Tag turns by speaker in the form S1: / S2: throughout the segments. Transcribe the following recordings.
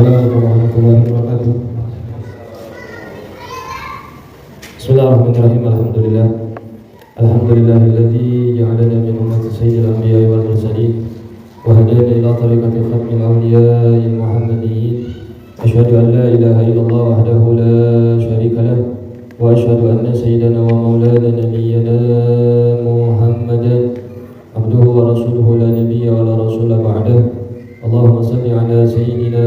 S1: Assalamualaikum warahmatullahi wabarakatuh. Bismillahirrahmanirrahim. Alhamdulillahilladzi ja'alana min ummati sayyidil anbiya'i wal mursalin wa hadana ila tariqati khatmil awliya'i muhammadiyyin. Asyhadu an la ilaha illallah wahdahu la syarika lah wa asyhadu anna sayyidana wa maulana nabiyyana Muhammadan abduhu wa rasuluhu la nabiyya wa la rasula ba'dahu. Allahumma salli ala sayyidina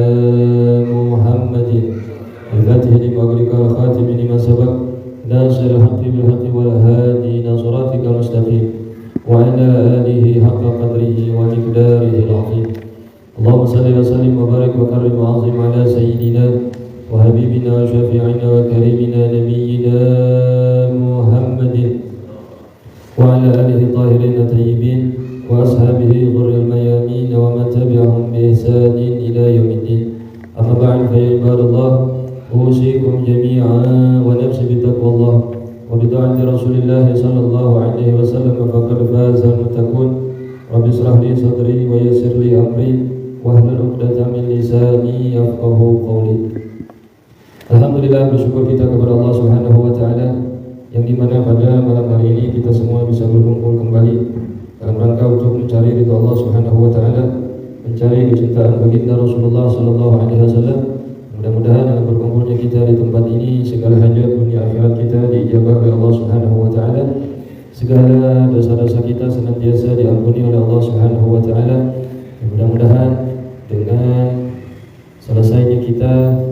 S1: Muhammadin al-fatih lima ughliqa al-khatim lima sabaq nasiril haqqi bil haqqi wal hadi ila siratikal mustaqim wa ala alihi haqqa qadrihi wa miqdarihi al-'azim. Allahumma salli wa sallim wa barik wa karrim wa 'azim ala sayyidina wa habibina wa syafi'ina wa karimina nabiyyina Muhammadin wa ala alihi tahirin tayyibin wa ashabihi ghurril mayamin wa man tabi'ahum bi ihsanin ila yaumiddin. Amma ba'd, fa ya ibadallah, usikum jami'an wa nafsi bi taqwallah wa bi ta'ati Rasulillah sallallahu alaihi wasallam, faqad faza al-muttaqun. Rabbi ishrah li sadri wa yassir li amri wa hlul 'uqdatam min lisani yafqahu qawli. Alhamdulillah, bersyukur kita kepada Allah Subhanahu wa taala yang dimana pada malam hari ini kita semua bisa berkumpul kembali dalam rangka untuk mencari ridha Allah Subhanahu wa taala, mencari kecintaan baginda Rasulullah sallallahu alaihi wasallam. Mudah-mudahan dengan berkumpulnya kita di tempat ini, segala hajat dunia akhirat kita diijabah oleh Allah Subhanahu wa taala. Segala dosa-dosa kita senantiasa diampuni oleh Allah Subhanahu wa taala. Mudah-mudahan dengan selesainya kita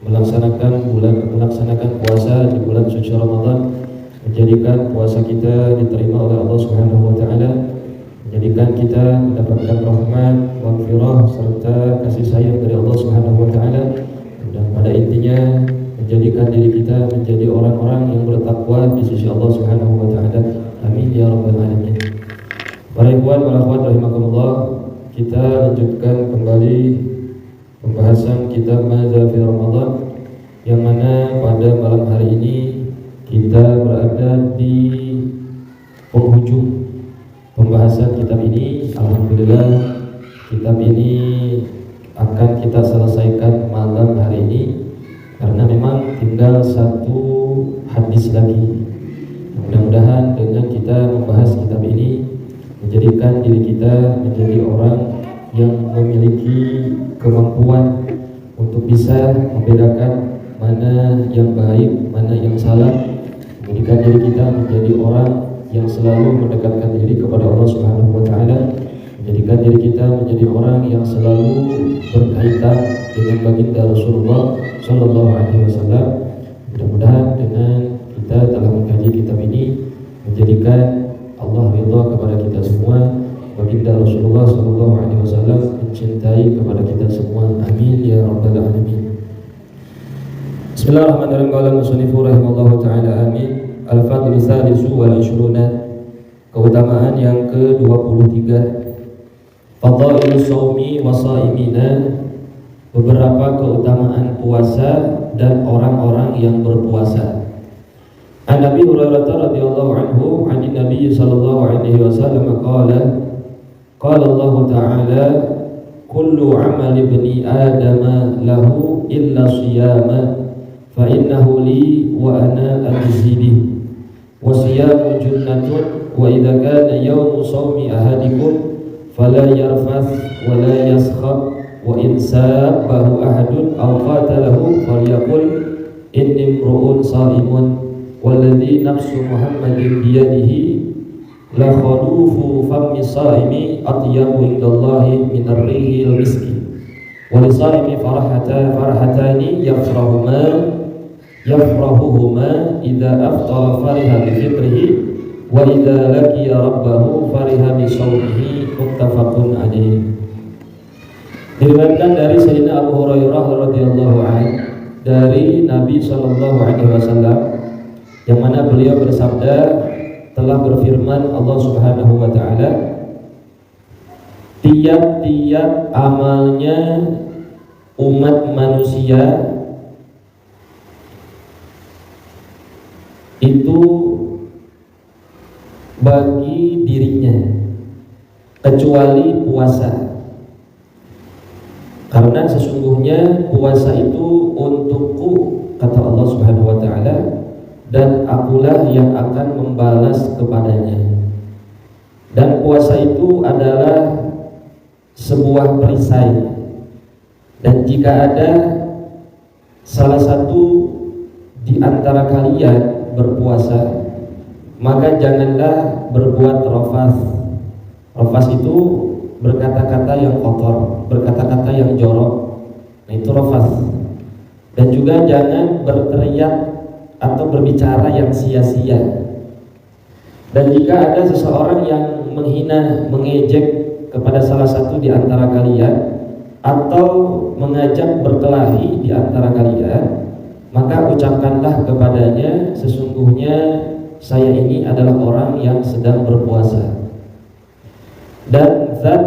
S1: melaksanakan puasa di bulan suci Ramadan, menjadikan puasa kita diterima oleh Allah Subhanahu wa taala, menjadikan kita mendapatkan rahmat, maghfirah serta kasih sayang dari Allah Subhanahu wa taala, dan pada intinya menjadikan diri kita menjadi orang-orang yang bertakwa di sisi Allah Subhanahu wa taala. Amin ya rabbal alamin. Para ikhwan wal akhwat rahimakumullah, kita lanjutkan kembali pembahasan kitab Madza fi Ramadan, yang mana pada malam hari ini kita berada di penghujung pembahasan kitab ini. Alhamdulillah, kitab ini akan kita selesaikan malam hari ini karena memang tinggal satu hadis lagi. Mudah-mudahan dengan kita membahas kitab ini menjadikan diri kita menjadi orang yang memiliki kemampuan untuk bisa membedakan mana yang baik, mana yang salah, menjadikan diri kita menjadi orang yang selalu mendekatkan diri kepada Allah Subhanahu wa taala, menjadikan diri kita menjadi orang yang selalu berkaitan dengan baginda Rasulullah sallallahu alaihi wasallam. Mudah-mudahan dengan kita telah mengkaji kitab ini menjadikan Allah ridha kepada kita semua, baginda Rasulullah sallallahu alaihi wasallam mencintai kepada kita semua. Amin ya rabbal alamin. Bismillahirrahmanirrahim. Qala al-musannifu rahimallahu taala amin. Al-fadlu tsalisu wal 'ishruna, keutamaan yang ke-23. Fadhailus shaumi wa shaimina, beberapa keutamaan puasa dan orang-orang yang berpuasa. An Nabi Hurairah radhiyallahu anhu 'an Nabi sallallahu alaihi wasallam qala Allah ta'ala kullu 'amali ibni adama lahu illa shiyama fa innahu li wa ana ajzi bih wa siyamu junnatun wa idza kana yawmu shawmi ahadikum fala yarfath wa la yaskhab wa in sabbahu ahadun aw qatalahu falyaqul inni imru'un sha'imun walladhi nafsu Muhammadin biyadihi la khalufu fammi sha'imi atyabu indallahi min ar-rihil miski wa li sha'imi farhatani yafrahuhuma idza aftara fariha bi fitrihi wa idza laqiya rabbahu fariha bi shawmihi. Muttafaqun alaih. Diriwayatkan dari Sayyidina Abu Hurairah radhiyallahu anhu dari Nabi sallallahu alaihi wasallam, yang mana beliau bersabda, telah berfirman Allah Subhanahu wa taala, tiap-tiap amalnya umat manusia itu bagi dirinya kecuali puasa. Karena sesungguhnya puasa itu untukku, kata Allah Subhanahu wa taala, dan akulah yang akan membalas kepadanya. Dan puasa itu adalah sebuah perisai. Dan jika ada salah satu di antara kalian berpuasa, maka janganlah berbuat rafas. Rafas itu berkata-kata yang kotor, berkata-kata yang jorok. Nah, itu rafas. Dan juga jangan berteriak atau berbicara yang sia-sia. Dan jika ada seseorang yang menghina, mengejek kepada salah satu di antara kalian atau mengajak berkelahi di antara kalian, maka ucapkanlah kepadanya, sesungguhnya saya ini adalah orang yang sedang berpuasa. Dan zat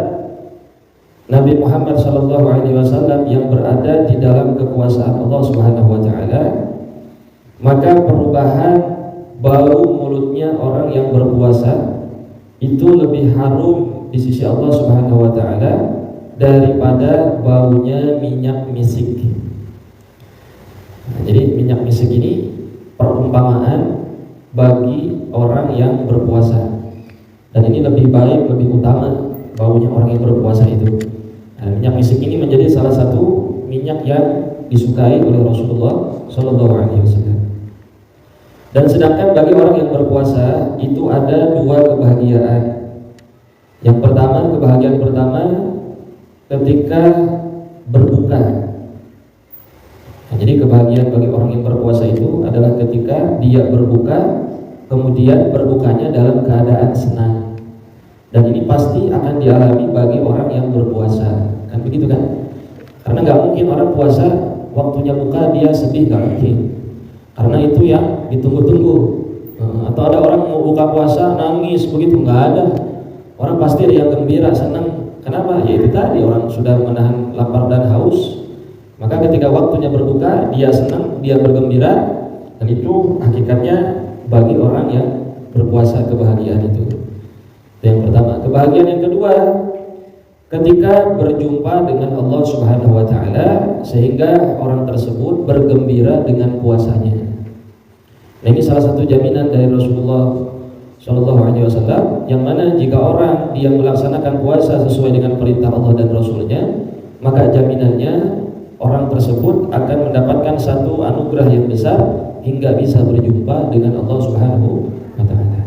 S1: Nabi Muhammad SAW yang berada di dalam kekuasaan Allah Subhanahu wa taala, maka perubahan bau mulutnya orang yang berpuasa itu lebih harum di sisi Allah Subhanahu wa taala daripada baunya minyak misik. Nah, jadi minyak misik ini perumpamaan bagi orang yang berpuasa. Dan ini lebih baik, lebih utama baunya orang yang berpuasa itu. Nah, minyak misik ini menjadi salah satu minyak yang disukai oleh Rasulullah SAW. Dan sedangkan bagi orang yang berpuasa itu ada dua kebahagiaan. Yang pertama, kebahagiaan pertama ketika berbuka. Nah, jadi kebahagiaan bagi orang yang berpuasa itu adalah ketika dia berbuka, kemudian berbukanya dalam keadaan senang. Dan ini pasti akan dialami bagi orang yang berpuasa, kan begitu kan? Karena nggak mungkin orang puasa waktunya buka dia sedih, nggak mungkin. Karena itu yang ditunggu-tunggu. Atau ada orang mau buka puasa nangis begitu, nggak ada. Orang pasti ada yang gembira, senang. Kenapa? Ya itu tadi, orang sudah menahan lapar dan haus. Maka ketika waktunya berbuka dia senang, dia bergembira. Dan itu hakikatnya bagi orang yang berpuasa kebahagiaan itu. Yang pertama. Kebahagiaan yang kedua, ketika berjumpa dengan Allah Subhanahu wa taala sehingga orang tersebut bergembira dengan puasanya. Nah, ini salah satu jaminan dari Rasulullah SAW, yang mana jika orang dia melaksanakan puasa sesuai dengan perintah Allah dan Rasulnya, maka jaminannya orang tersebut akan mendapatkan satu anugerah yang besar hingga bisa berjumpa dengan Allah Subhanahu wa taala.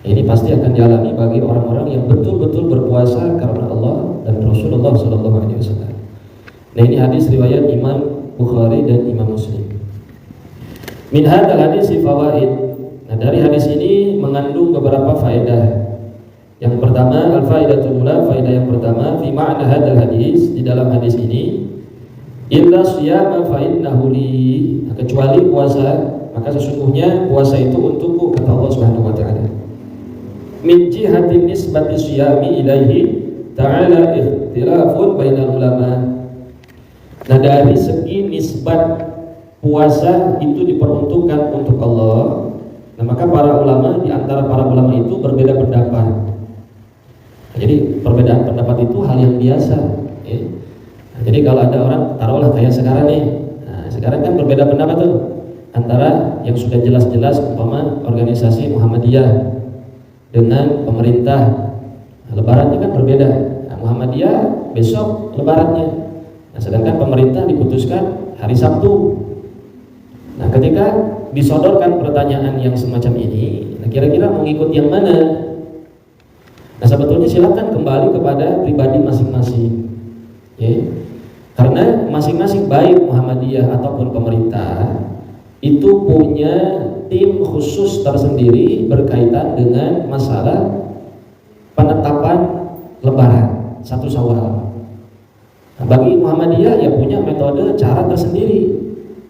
S1: Ini pasti akan dialami bagi orang-orang yang betul-betul berpuasa karena Allah dan Rasulullah SAW. Nah, ini hadis riwayat Imam Bukhari dan Imam Muslim. Min hadzal hadis fawaid. Nah, dari hadis ini mengandung beberapa faedah. Yang pertama, al-faidatul ula, faedah yang pertama, fi ma'na hadzal hadis, di dalam hadis ini, illa shiyama fa innahu li, kecuali puasa, maka sesungguhnya puasa itu untukku, kata Allah Subhanahu wa taala. Min jihati nisbati syiyami ilaihi ta'ala ikhtilafun bainal ulama. Nah, dari segi nisbat puasa itu diperuntukkan untuk Allah. Nah, maka para ulama, di antara para ulama itu berbeda pendapat. Nah, jadi perbedaan pendapat itu hal yang biasa, ya. Nah, jadi kalau ada orang, taruhlah kayak sekarang nih. Nah, sekarang kan berbeda pendapat tuh antara yang sudah jelas-jelas umpama organisasi Muhammadiyah dengan pemerintah. Nah, lebarannya kan berbeda. Nah, Muhammadiyah besok lebarannya. Nah, sedangkan pemerintah diputuskan hari Sabtu. Nah, ketika disodorkan pertanyaan yang semacam ini, nah, kira-kira mau ngikut yang mana? Nah, sebetulnya silakan kembali kepada pribadi masing-masing, ya. Karena masing-masing baik Muhammadiyah ataupun pemerintah itu punya tim khusus tersendiri berkaitan dengan masalah penetapan lebaran 1 Syawal. Nah, bagi Muhammadiyah ya punya metode cara tersendiri.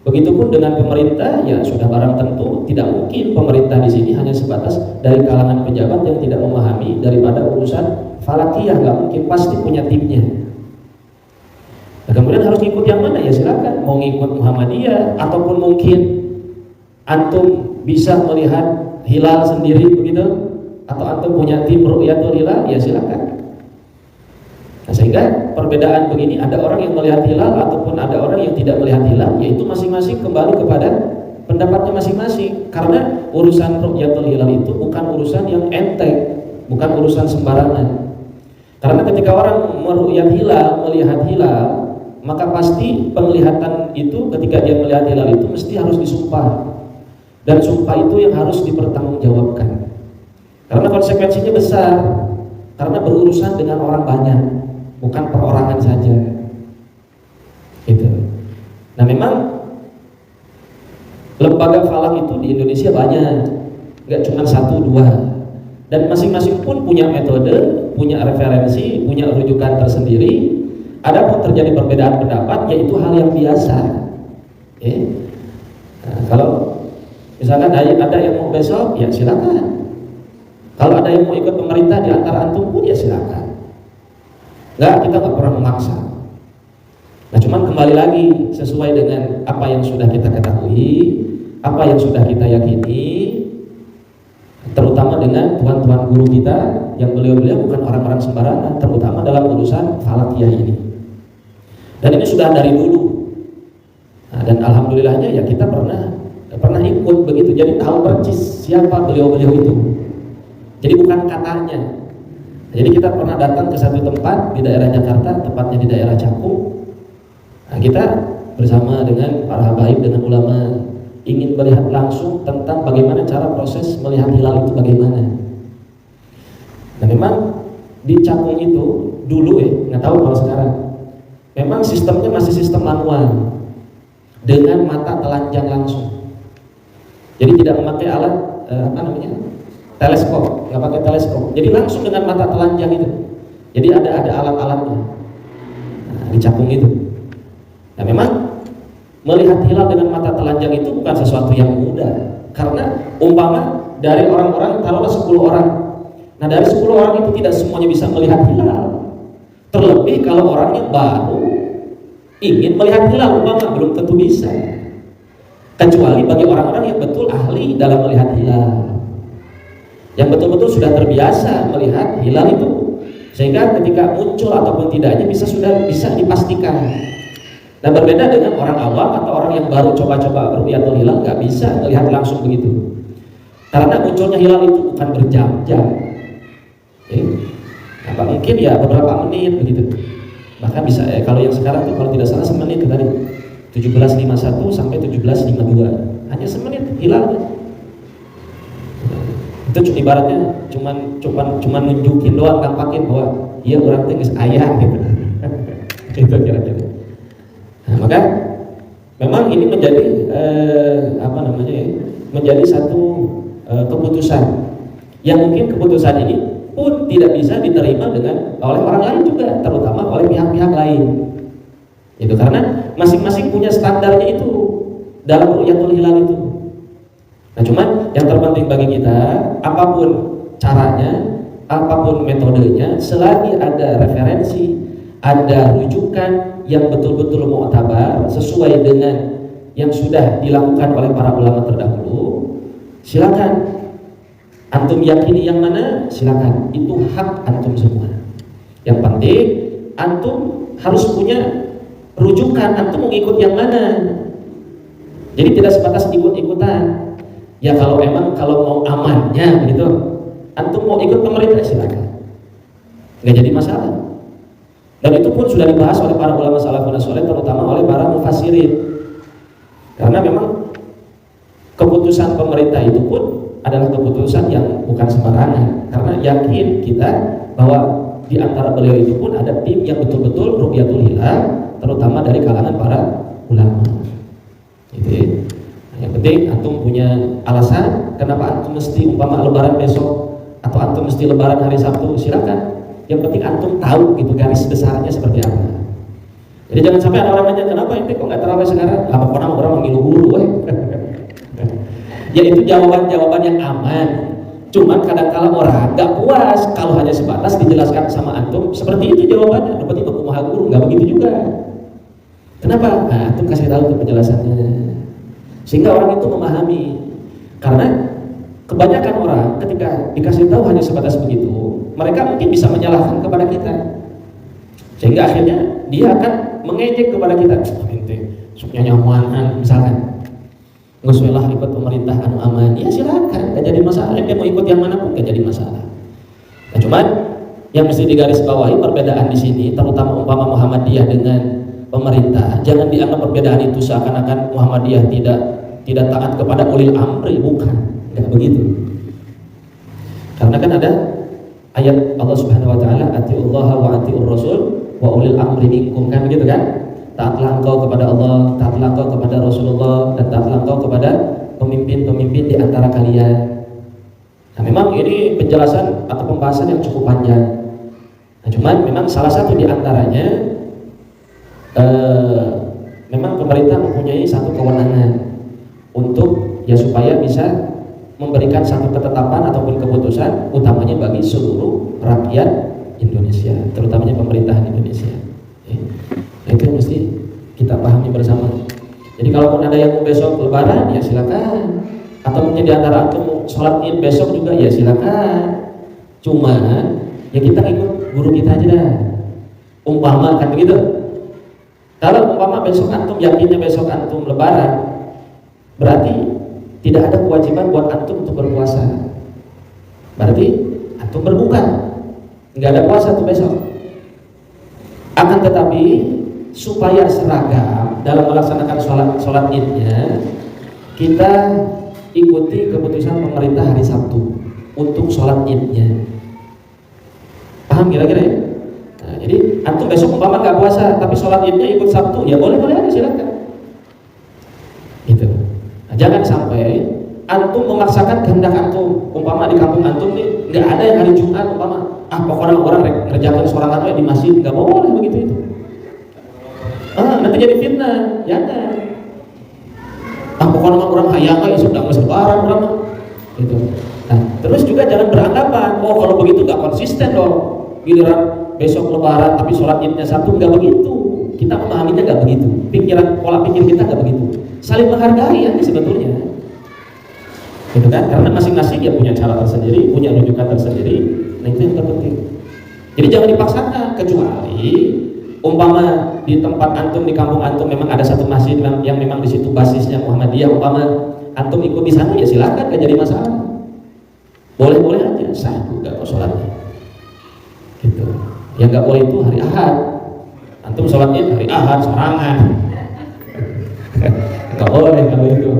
S1: Begitupun dengan pemerintah, ya sudah barang tentu tidak mungkin pemerintah di sini hanya sebatas dari kalangan pejabat yang tidak memahami daripada urusan falakiyah, nggak mungkin, pasti punya timnya. Nah, kemudian harus ngikut yang mana? Ya silakan, mau ngikut Muhammadiyah ataupun mungkin antum bisa melihat hilal sendiri begitu, atau antum punya tim ru'yatul hilal, ya silakan. Nah, sehingga perbedaan begini, ada orang yang melihat hilal ataupun ada orang yang tidak melihat hilal, yaitu masing-masing kembali kepada pendapatnya masing-masing. Karena urusan ru'yatul hilal itu bukan urusan yang enteng, bukan urusan sembarangan. Karena ketika orang melihat hilal, maka pasti penglihatan itu ketika dia melihat hilal itu mesti harus disumpah. Dan sumpah itu yang harus dipertanggungjawabkan. Karena konsekuensinya besar. Karena berurusan dengan orang banyak, bukan perorangan saja. Gitu. Nah, memang lembaga falak itu di Indonesia banyak, nggak cuma 1-2. Dan masing-masing pun punya metode, punya referensi, punya rujukan tersendiri. Adapun terjadi perbedaan pendapat, yaitu hal yang biasa. Nah, kalau misalkan ada yang mau besok, ya silakan. Kalau ada yang mau ikut pemerintah di antara antum pun, ya silakan. Kita nggak pernah memaksa. Nah, cuman kembali lagi sesuai dengan apa yang sudah kita ketahui, apa yang sudah kita yakini, terutama dengan tuan-tuan guru kita yang beliau-beliau bukan orang-orang sembarangan, terutama dalam urusan falakiyah ini. Dan ini sudah dari dulu. Nah, dan alhamdulillahnya ya kita pernah ikut begitu, jadi tahu persis siapa beliau-beliau itu. Jadi bukan katanya. Jadi kita pernah datang ke satu tempat di daerah Jakarta, tepatnya di daerah Cakung. Nah, kita bersama dengan para habaib, dengan ulama, ingin melihat langsung tentang bagaimana cara proses melihat hilal itu bagaimana. Nah, memang di Cakung itu dulu nggak tahu kalau sekarang, memang sistemnya masih sistem manual dengan mata telanjang langsung. Jadi tidak memakai alat teleskop, nggak pakai teleskop. Jadi langsung dengan mata telanjang itu. Jadi ada alat-alatnya. Nah, di Cakung itu. Nah, memang melihat hilal dengan mata telanjang itu bukan sesuatu yang mudah. Karena umpama dari orang-orang, taruhlah 10 orang. Nah, dari 10 orang itu tidak semuanya bisa melihat hilal. Terlebih kalau orangnya baru ingin melihat hilal, umpama belum tentu bisa. Kecuali bagi orang-orang yang betul ahli dalam melihat hilal, yang betul-betul sudah terbiasa melihat hilal itu, sehingga ketika muncul ataupun tidaknya sudah bisa dipastikan. Dan berbeda dengan orang awam atau orang yang baru coba-coba ru'yatul hilal, nggak bisa melihat langsung begitu. Karena munculnya hilal itu bukan berjam-jam. Nah, mungkin ya beberapa menit begitu. Bahkan bisa kalau yang sekarang tuh kalau tidak salah semenit itu tadi 17.51 sampai 17.52, hanya semenit hilalnya. Itu ibaratnya cuman nunjukin doang, tampakin bahwa iya orang teh geus aya gitu. Itu kira-kira. Nah, maka memang ini menjadi menjadi satu keputusan yang mungkin keputusan ini pun tidak bisa diterima oleh orang lain juga, terutama oleh pihak-pihak lain. Itu karena masing-masing punya standarnya itu dalam ru'yatul hilal itu. Nah, cuman yang terpenting bagi kita, apapun caranya, apapun metodenya, selagi ada referensi, ada rujukan yang betul-betul mu'tabar sesuai dengan yang sudah dilakukan oleh para ulama terdahulu, silakan. Antum yakini yang mana, silakan. Itu hak antum semua. Yang penting antum harus punya rujukan, antum mau ikut yang mana. Jadi tidak sebatas ikut-ikutan. Ya kalau mau amannya gitu, antum mau ikut pemerintah silakan, nggak jadi masalah. Dan itu pun sudah dibahas oleh para ulama salafun saleh, terutama oleh para mufassirin. Karena memang keputusan pemerintah itu pun adalah keputusan yang bukan sembarangan. Karena yakin kita bahwa di antara beliau itu pun ada tim yang betul-betul ru'yatul hilal, terutama dari kalangan para ulama. Gitu. Yang penting antum punya alasan kenapa antum mesti umpama lebaran besok atau antum mesti lebaran hari Sabtu, silakan. Yang penting antum tahu gitu garis besarnya seperti apa. Jadi jangan sampai ada orang nanya, kenapa ini kok nggak tarawih sekarang? Apa orang mengilu guru? Ya itu jawaban-jawaban yang aman. Cuman kadang-kala orang nggak puas kalau hanya sebatas dijelaskan sama antum seperti itu jawabannya. Berarti kumaha guru, nggak begitu juga. Kenapa? Nah, antum kasih tahu tuh penjelasannya. Sehingga orang itu memahami. Karena kebanyakan orang ketika dikasih tahu hanya sebatas begitu, mereka mungkin bisa menyalahkan kepada kita.
S2: Sehingga akhirnya dia akan mengejek kepada kita. Ente suknya nyaman misalkan. Ngesuelah ikut pemerintah anu aman. Ya silakan, gak jadi masalah. Dia mau ikut yang mana pun gak jadi masalah. Nah, cuman yang mesti digarisbawahi perbedaan di sini, terutama umpama Muhammadiyah dengan pemerintah, jangan dianggap perbedaan itu seakan-akan Muhammadiyah tidak taat kepada ulil amri, bukan, nggak begitu. Karena kan ada ayat Allah Subhanahu wa taala, atiullaha wa atiur rasul wa ulil amri minkum, kan begitu kan? Taatlah engkau kepada Allah, taatlah engkau kepada Rasulullah, dan taatlah engkau kepada pemimpin-pemimpin di antara kalian. Nah, memang ini penjelasan atau pembahasan yang cukup panjang. Nah, cuman memang salah satu di antaranya memang pemerintah mempunyai satu kewenangan untuk ya supaya bisa memberikan satu ketetapan ataupun keputusan utamanya bagi seluruh rakyat Indonesia, terutamanya pemerintahan Indonesia. Nah, itu yang mesti kita pahami bersama. Jadi kalaupun ada yang mau besok lebaran ya silakan, atau mungkin di antara antum sholat id besok juga ya silakan. Cuman ya kita ikut guru kita aja dah. Umpama kan begitu. Kalau umpama besok antum yakinnya besok antum lebaran, berarti tidak ada kewajiban buat antum untuk berpuasa. Berarti antum berbuka, nggak ada puasa tuh besok. Akan tetapi supaya seragam dalam melaksanakan sholat idnya, kita ikuti keputusan pemerintah hari Sabtu untuk sholat idnya. Paham kira-kira ya? Nah, jadi antum besok umpama nggak puasa tapi sholat idnya ikut Sabtu, ya boleh-boleh aja silakan. Gitu. Nah, jangan sampai antum memaksakan kehendak antum. Umpama di kampung antum nih nggak ada yang hari Jumat, umpama pokoknya orang ngerjakan sholat di masjid, nggak boleh begitu itu. Nanti jadi fitnah, jangan. Pokoknya orang hayang sudah lebaran orang gitu. Nah, terus juga jangan beranggapan, oh kalau begitu nggak konsisten dong. Giliran besok lebaran tapi sholat idnya Sabtu, nggak begitu. Kita memahaminya nggak begitu. Pola pikir kita nggak begitu. Saling menghargai ya sebetulnya. Gitu kan? Karena masing-masing dia punya cara tersendiri, punya rujukan tersendiri. Nah, itu yang terpenting. Jadi jangan dipaksakan, kecuali umpama di tempat antum, di kampung antum memang ada satu masjid yang memang di situ basisnya Muhammadiyah, umpama antum ikut di sana ya silakan, gak jadi masalah. Boleh-boleh aja, sah juga kok sholatnya. Gitu. Yang nggak boleh itu hari Ahad. Antum sholatnya hari Ahad sorangan. Nggak boleh kalau itu.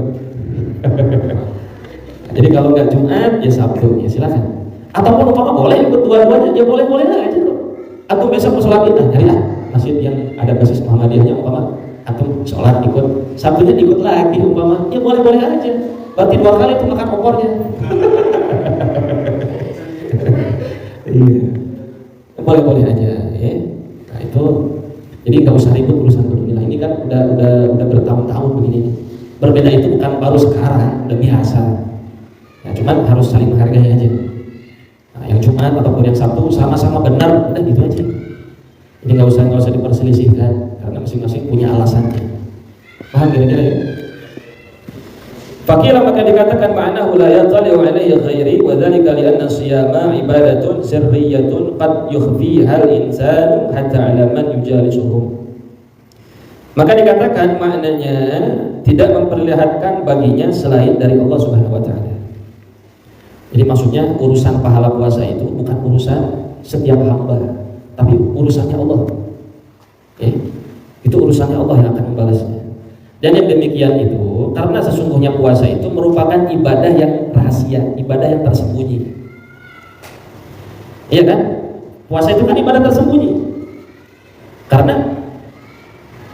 S2: Jadi kalau nggak Jumat ya Sabtu ya silakan. Ataupun umpama boleh ikut dua-duanya, ya boleh-boleh aja kok. Atau besok mau sholat id, carilah masjid yang ada basis Muhammadiyahnya, umpama atau sholat ikut, Sabtunya ikut lagi umpama, ya boleh-boleh aja. Berarti 2 kali itu makan opornya. Iya, boleh-boleh aja ya. Nah itu, jadi nggak usah ribut urusan begini. Ini kan udah bertahun-tahun begini. Berbeda itu bukan baru sekarang, udah biasa. Ya, cuman harus saling menghargai aja. Nah, yang Jumat ataupun yang Sabtu sama-sama benar, udah gitu aja. Jadi nggak usah diperselisihkan karena masing-masing punya alasannya. Paham kira-kira ya? Fakila maka dikatakan ma'nahu la yatali'u alaihi ghairi wa dzalika li anna siyama ibadatun sirriyatun qad yukhfiha al-insanu hatta 'ala man yujalisuhum. Maka dikatakan maknanya tidak memperlihatkan baginya selain dari Allah Subhanahu wa taala. Jadi maksudnya urusan pahala puasa itu bukan urusan setiap hamba, tapi urusannya Allah. Itu urusannya Allah yang akan membalasnya. Dan yang demikian itu karena sesungguhnya puasa itu merupakan ibadah yang rahasia, ibadah yang tersembunyi. Iya kan? Puasa itu kan ibadah tersembunyi. Karena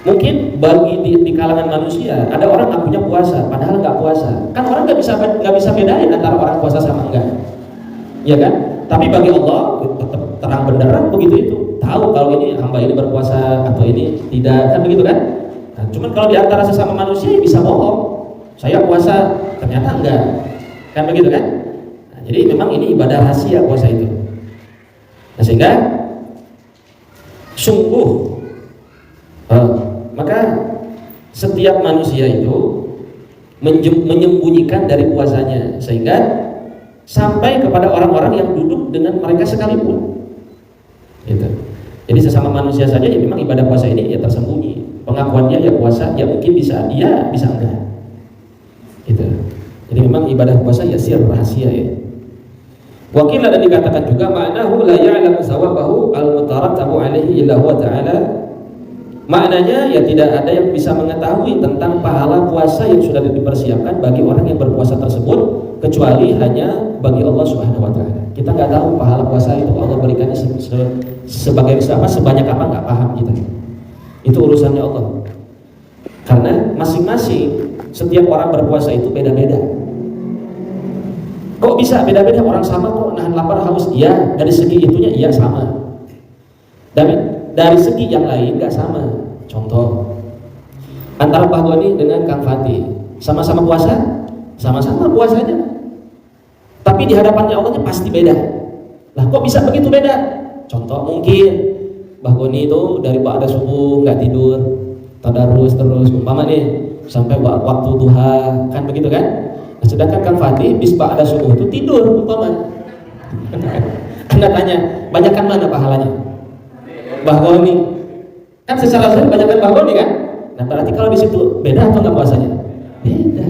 S2: mungkin bagi di kalangan manusia ada orang nggak punya puasa, padahal nggak puasa. Kan orang nggak bisa bedain antara orang puasa sama enggak, ya kan? Tapi bagi Allah tetap terang benderang begitu itu. Tahu kalau ini hamba ini berpuasa atau ini tidak, kan begitu kan? Nah, cuman kalau di antara sesama manusia bisa bohong. Saya puasa, ternyata enggak, kan begitu kan? Nah, jadi memang ini ibadah rahasia puasa itu. Nah, sehingga sungguh maka setiap manusia itu menyembunyikan dari puasanya sehingga sampai kepada orang-orang yang duduk dengan mereka sekalipun. Gitu. Jadi sesama manusia saja ya memang ibadah puasa ini ya tersembunyi. Pengakuannya ya puasa, ya mungkin bisa iya, bisa enggak. Gitu. Jadi memang ibadah puasa ya sir, rahasia ya. Wakil dan dikatakan juga ma'nahu la ya'lamu sawabahu al-mutarattabu alaihi illa huwa ta'ala. Maknanya ya tidak ada yang bisa mengetahui tentang pahala puasa yang sudah dipersiapkan bagi orang yang berpuasa tersebut kecuali hanya bagi Allah Subhanahu wa taala. Kita nggak tahu pahala puasa itu Allah berikannya sebagai apa, sebanyak apa, nggak paham kita. Itu urusannya Allah. Karena masing-masing setiap orang berpuasa itu beda-beda. Kok bisa beda-beda? Orang sama kok nahan lapar haus. Iya, dari segi itunya iya sama. Dari segi yang lain nggak sama. Contoh antara Pak Goni dengan Kang Fatih, sama-sama puasa, sama-sama puasanya, tapi di hadapannya Allahnya pasti beda. Lah kok bisa begitu beda? Contoh mungkin Pak Goni itu dari ba'da subuh nggak tidur, tadarus terus umpama nih sampai waktu duha, kan begitu kan? Nah, sedangkan Kang Fatih bis ba'da subuh itu tidur umpama. Anda tanya, banyakkan mana pahalanya? Bahgoni kan secara zahir banyakkan Bahgoni kan? Nah berarti kalau di situ beda atau nggak puasanya? Beda.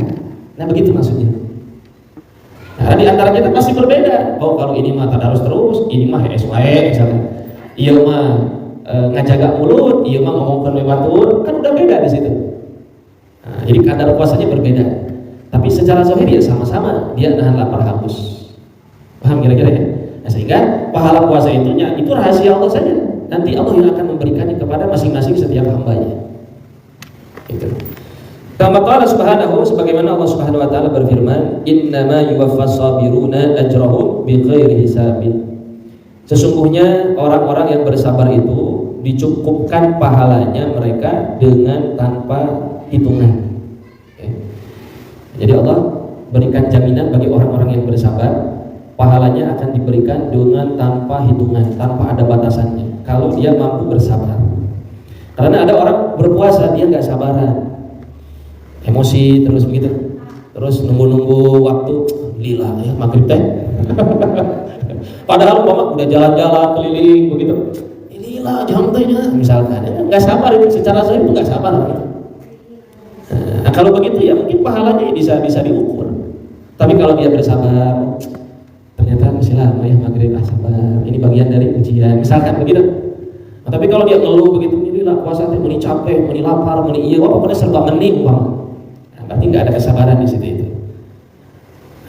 S2: Nah begitu maksudnya. Nah di antara kita pasti berbeda. Oh kalau ini mah tadarus terus, ini mah SWE misalnya. Iya mah ngajaga mulut, iya mah ngomong batur, kan udah beda di situ. Nah, jadi kadar puasanya berbeda. Tapi secara zahir ya sama-sama dia nahan lapar haus. Paham kira-kira ya? Nah sehingga pahala puasa itu rahasia Allah saja. Nanti Allah yang akan memberikannya kepada masing-masing setiap hambanya. Itu. Kama qala subhanahu, sebagaimana Allah Subhanahu wa taala berfirman, "Innama yuwaffas sabiruna ajrahum bighairi hisabin." Sesungguhnya orang-orang yang bersabar itu dicukupkan pahalanya mereka dengan tanpa hitungan. Okay. Jadi Allah berikan jaminan bagi orang-orang yang bersabar, pahalanya akan diberikan dengan tanpa hitungan, tanpa ada batasannya. Kalau dia mampu bersabar. Karena ada orang berpuasa dia nggak sabaran, emosi terus begitu, terus nunggu waktu lila ya maghrib teh. Padahal udah jalan-jalan keliling begitu, lila jam tehnya misalkan, nggak sabar itu secara zahir itu nggak sabar. Nah kalau begitu ya mungkin pahalanya bisa diukur. Tapi kalau dia bersabar, ternyata masih lama ya maghrib, sabar, ini bagian dari ujian misalkan begitu. Nah, tapi kalau dia ngeluh begitu, inilah puasa teh meni capek, meni lapar, meni iya, pokoknya serba meni umpama. Nah, berarti nggak ada kesabaran di situ itu.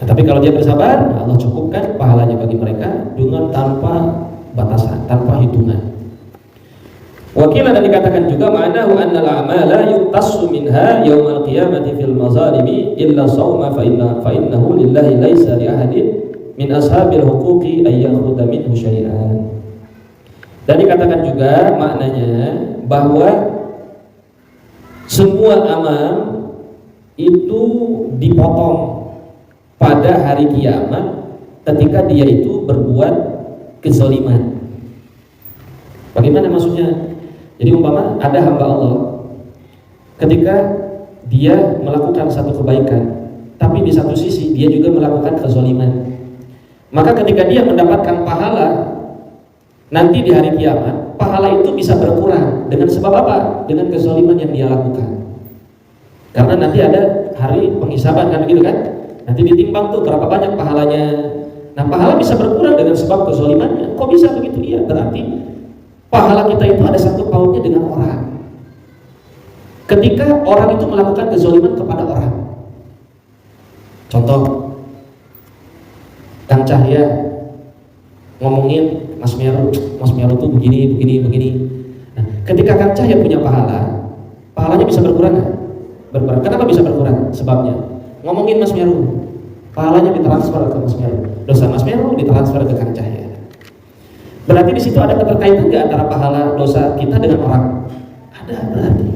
S2: Nah, tapi kalau dia bersabar, Allah cukupkan pahalanya bagi mereka dengan tanpa batasan, tanpa hitungan. Wakil dan dikatakan juga ma'nahu annal a'mala yuqtassu minha yaumal qiyamati fil mazalimi illa shauma fa innahu lillahi laisa li ahadin min ashabil huquqi ayyakhudha minhu syai'an. Dan dikatakan juga maknanya bahwa semua amal itu dipotong pada hari kiamat ketika dia itu berbuat kezaliman. Bagaimana maksudnya? Jadi umpama ada hamba Allah ketika dia melakukan satu kebaikan, tapi di satu sisi dia juga melakukan kezaliman. Maka ketika dia mendapatkan pahala nanti di hari kiamat, pahala itu bisa berkurang dengan sebab apa? Dengan kezaliman yang dia lakukan. Karena nanti ada hari penghisaban kan begitu kan? Nanti ditimbang tuh berapa banyak pahalanya. Nah pahala bisa berkurang dengan sebab kezalimannya. Kok bisa begitu? Iya, berarti pahala kita itu ada satu pautnya dengan orang. Ketika orang itu melakukan kezaliman kepada orang. Contoh, Kang Cahya ngomongin Mas Meru tuh begini. Nah, ketika Kang Cahya punya pahalanya bisa berkurang nggak? Berkurang. Kenapa bisa berkurang? Sebabnya ngomongin Mas Meru, pahalanya ditransfer ke Mas Meru, dosa Mas Meru ditransfer ke Kang Cahya. Berarti di situ ada keterkaitan nggak antara pahala dosa kita dengan orang? Ada berarti.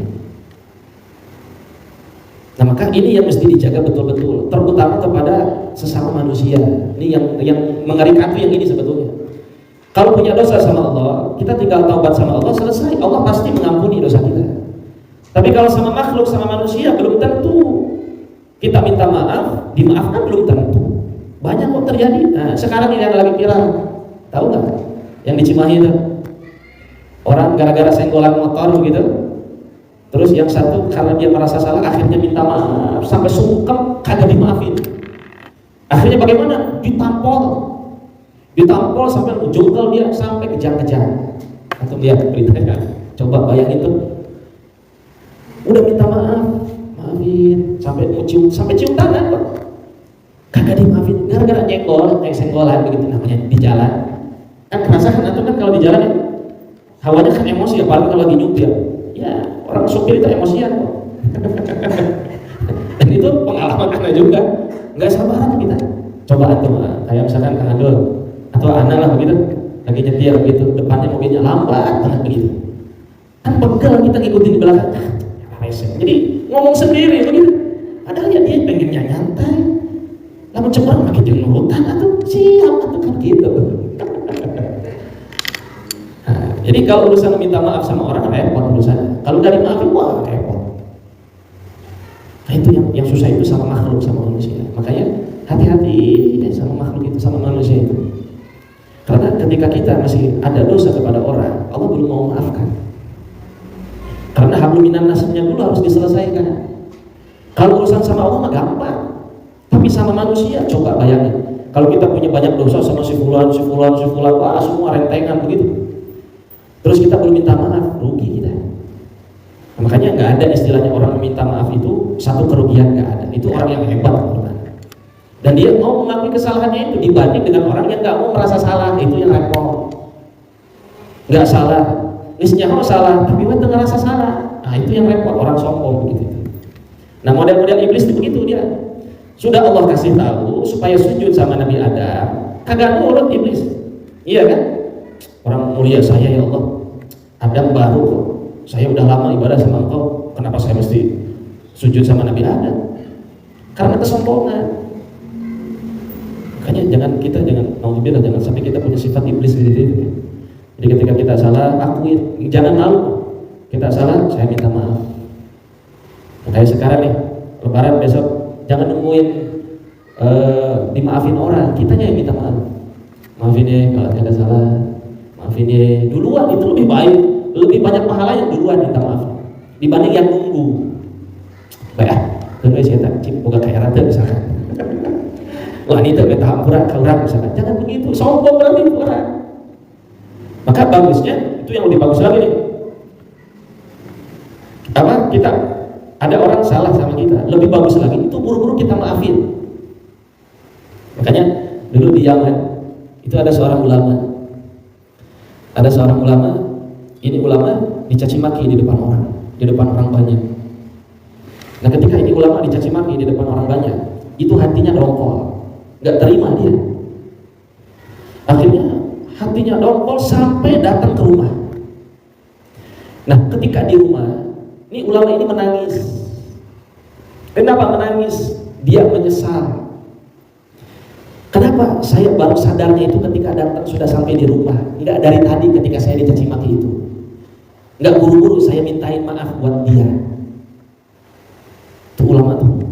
S2: Nah maka ini yang mesti dijaga betul-betul, terutama kepada sesama manusia. Ini yang mengerikan tuh yang ini sebetulnya. Kalau punya dosa sama Allah, kita tinggal taubat sama Allah, selesai. Allah pasti mengampuni dosa kita. Tapi kalau sama makhluk, sama manusia, belum tentu. Kita minta maaf, dimaafkan belum tentu. Banyak kok terjadi. Nah, sekarang ini yang lagi viral, tahu nggak? Yang di Cimahi itu. Orang gara-gara senggolan motor gitu, terus yang satu karena dia merasa salah akhirnya minta maaf sampai sungkem, kagak dimaafin. Akhirnya bagaimana? Ditampol sampai jungkel dia sampai kejang-kejang. Atau lihat beritanya, coba bayangin tuh, udah minta maafin sampai cium tangan kok, kagak dimaafin gara-gara senggolan begitu namanya di jalan. Kan kerasakan itu kan kalau di jalan ya, hawanya kan emosi, apalagi kalau lagi nyupir. Ya, orang supir itu emosian kok. Dan itu pengalaman Anda juga. Nggak sabaran kita. Coba antum, kayak misalkan Kang Adul atau Ana lah begitu, lagi nyetir begitu, depannya mobilnya lambat banget begitu. Kan pegel kita ngikutin di belakang. Jadi ngomong sendiri begitu. Padahal ya dia pengennya nyantai. Lalu cepat makin dia nurutan atau siap atau kan gitu. Jadi kalau urusan minta maaf sama orang repot urusannya. Kalau dari maafin wah repot. Nah itu yang susah itu sama makhluk, sama manusia. Makanya hati-hati ya, sama makhluk itu, sama manusia itu. Karena ketika kita masih ada dosa kepada orang, Allah belum mau maafkan. Karena hablum minan nasibnya dulu harus diselesaikan. Kalau urusan sama Allah mah gampang. Tapi sama manusia coba bayangin. Kalau kita punya banyak dosa sama si fulan, wah semua rentengan begitu. Terus kita belum minta maaf, rugi kita. Nah, makanya nggak ada istilahnya orang meminta maaf itu satu kerugian, nggak ada. Itu orang yang hebat, teman. Dan dia mau mengakui kesalahannya itu dibanding dengan orang yang nggak mau merasa salah, itu yang repot. Nggak salah, nisnya salah, tapi dia ngerasa salah. Nah itu yang repot, orang sombong begitu. Nah model-model iblis itu begitu dia. Sudah Allah kasih tahu supaya sujud sama Nabi Adam, kagak nurut iblis, iya kan? Orang mulia saya ya Allah, Adam baru kok, saya udah lama ibadah sama engkau, kenapa saya mesti sujud sama Nabi Adam? Karena kesombongan. Makanya jangan sampai kita punya sifat iblis gitu. Jadi ketika kita salah, akuin, jangan malu. Kita salah, saya minta maaf. Kayak sekarang nih, Lebaran besok, jangan nungguin dimaafin orang, kitanya yang minta maaf. Maafin ya kalau ada salah. Maafin ya, duluan itu lebih baik, lebih banyak pahala yang duluan minta maaf dibanding yang nunggu. Baik, tunggu saya tak cip buka kayak rata misalkan. Wah ini tuh minta ampura ke orang misalkan, jangan begitu, sombong berarti itu orang. Maka bagusnya itu yang lebih bagus lagi nih. Apa kita ada orang salah sama kita, lebih bagus lagi itu buru-buru kita maafin. Makanya dulu di Yaman itu ada seorang ulama. Ini ulama dicaci maki di depan orang banyak. Nah ketika ini ulama dicaci maki di depan orang banyak, itu hatinya dongkol, nggak terima dia. Akhirnya hatinya dongkol sampai datang ke rumah. Nah ketika di rumah, ini ulama ini menangis. Kenapa menangis? Dia menyesal. Kenapa? Saya baru sadarnya itu ketika datang sudah sampai di rumah, nggak dari tadi ketika saya dicaci maki itu. Nggak buru-buru saya mintain maaf buat dia. Itu ulama tuh.